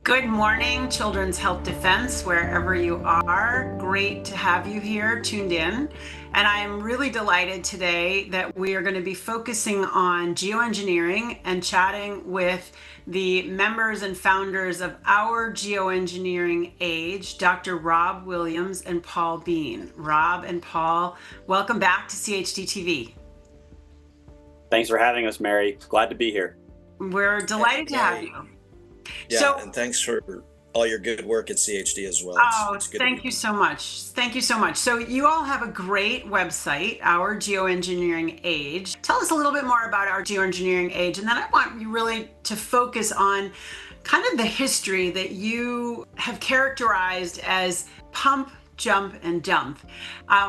Good morning, Children's Health Defense, wherever you are. Great to have you here tuned in. And I am really delighted today that we are going to be focusing on geoengineering and chatting with the members and founders of our geoengineering age, Dr. Rob Williams and Paul Bean. Rob and Paul, welcome back to CHD TV. Thanks for having us, Mary. Glad to be here. We're delighted to have you. Yeah, and thanks for all your good work at CHD as well. It's good thank you so much. Thank you so much. So you all have a great website, Our Geoengineering Age. Tell us a little bit more about Our Geoengineering Age, and then I want you really to focus on kind of the history that you have characterized as pump, jump, and dump,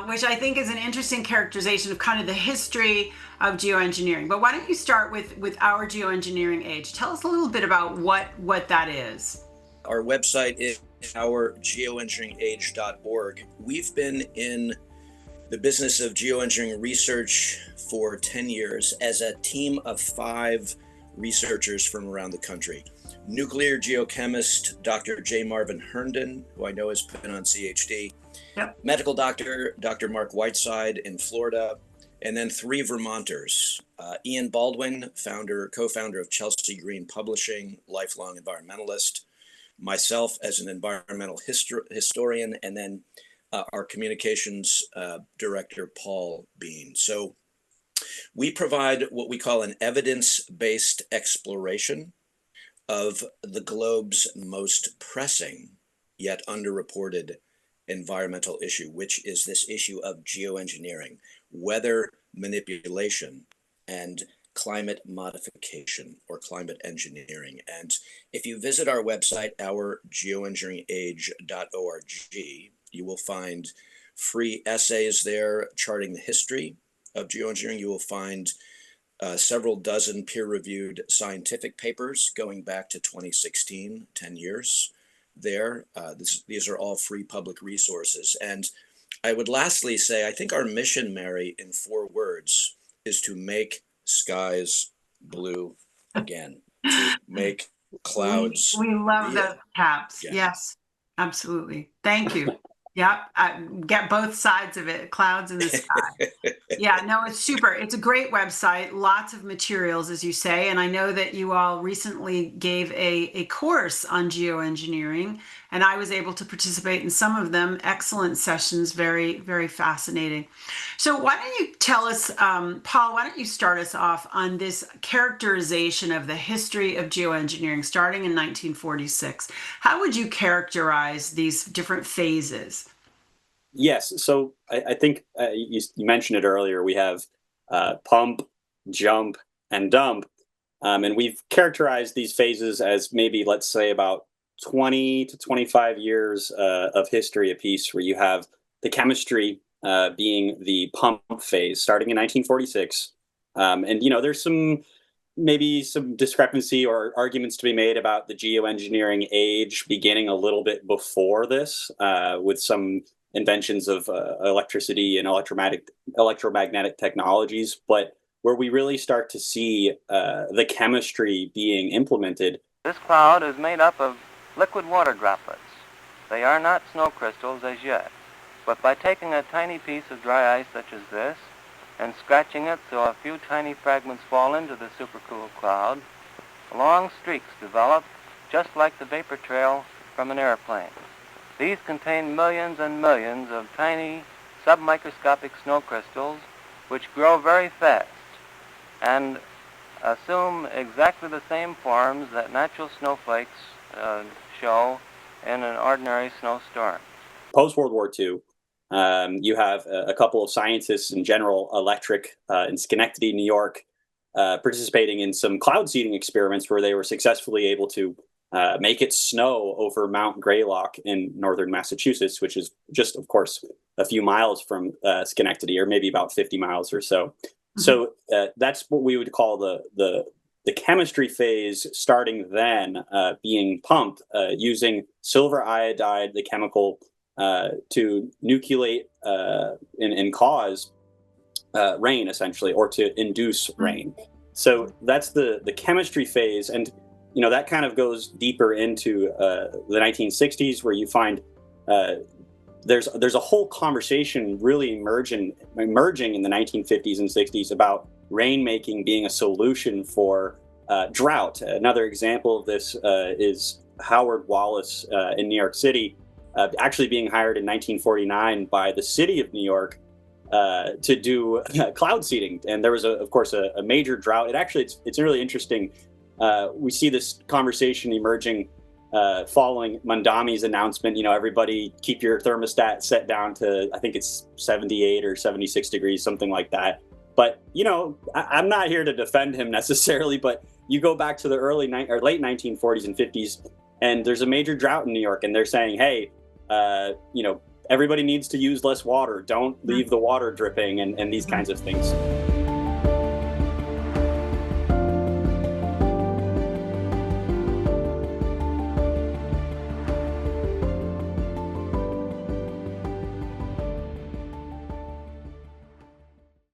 which I think is an interesting characterization of kind of the history of geoengineering. But why don't you start with Our Geoengineering Age? Tell us a little bit about what that is. Our website is ourgeoengineeringage.org. We've been in the business of geoengineering research for 10 years as a team of 5 researchers from around the country. Nuclear geochemist Dr. J. Marvin Herndon, who I know has been on CHD. Yep. Medical doctor Dr. Mark Whiteside in Florida. And then 3 Vermonters, Ian Baldwin, co-founder of Chelsea Green Publishing, lifelong environmentalist, myself as an environmental historian, and then our communications director, Paul Bean. So we provide what we call an evidence-based exploration of the globe's most pressing yet underreported environmental issue, which is this issue of geoengineering, weather manipulation, and climate modification or climate engineering. And if you visit our website, ourgeoengineeringage.org, you will find free essays there charting the history of geoengineering. You will find several dozen peer-reviewed scientific papers going back to 2016, 10 years there. These are all free public resources. And I would lastly say, I think our mission, Mary, in 4 words, is to make skies blue again, to make clouds. We love real. those caps. Yeah. Yes, absolutely. Thank you. Yep, get both sides of it, clouds in the sky. Yeah, no, it's super. It's a great website, lots of materials, as you say, and I know that you all recently gave a course on geoengineering, and I was able to participate in some of them. Excellent sessions, very, very fascinating. So why don't you tell us, Paul, why don't you start us off on this characterization of the history of geoengineering starting in 1946? How would you characterize these different phases? Yes. So I think you mentioned it earlier. We have pump, jump, and dump. And we've characterized these phases as maybe, let's say, about 20 to 25 years of history apiece, where you have the chemistry being the pump phase starting in 1946. And, there's maybe some discrepancy or arguments to be made about the geoengineering age beginning a little bit before this with some inventions of electricity and electromagnetic technologies, but where we really start to see the chemistry being implemented. This cloud is made up of liquid water droplets. They are not snow crystals as yet, but by taking a tiny piece of dry ice such as this and scratching it so a few tiny fragments fall into the supercooled cloud, long streaks develop just like the vapor trail from an airplane. These contain millions and millions of tiny submicroscopic snow crystals which grow very fast and assume exactly the same forms that natural snowflakes show in an ordinary snowstorm. Post-World War II, you have a couple of scientists in General Electric in Schenectady, New York, participating in some cloud seeding experiments where they were successfully able to make it snow over Mount Greylock in northern Massachusetts, which is just, of course, a few miles from Schenectady, or maybe about 50 miles or so. Mm-hmm. So that's what we would call the chemistry phase, starting then being pumped using silver iodide, the chemical, to nucleate and cause rain, essentially, or to induce rain. So that's the chemistry phase. And that kind of goes deeper into the 1960s, where you find there's a whole conversation really emerging in the 1950s and 60s about rainmaking being a solution for drought. Another example of this is Howard Wallace in New York City, actually being hired in 1949 by the city of New York to do cloud seeding. And there was, of course, a major drought. It's really interesting. We see this conversation emerging following Mondami's announcement. Everybody keep your thermostat set down to, I think it's 78 or 76 degrees, something like that. But I'm not here to defend him necessarily, but you go back to the late 1940s and 50s, and there's a major drought in New York, and they're saying, hey, everybody needs to use less water. Don't leave the water dripping, and these kinds of things.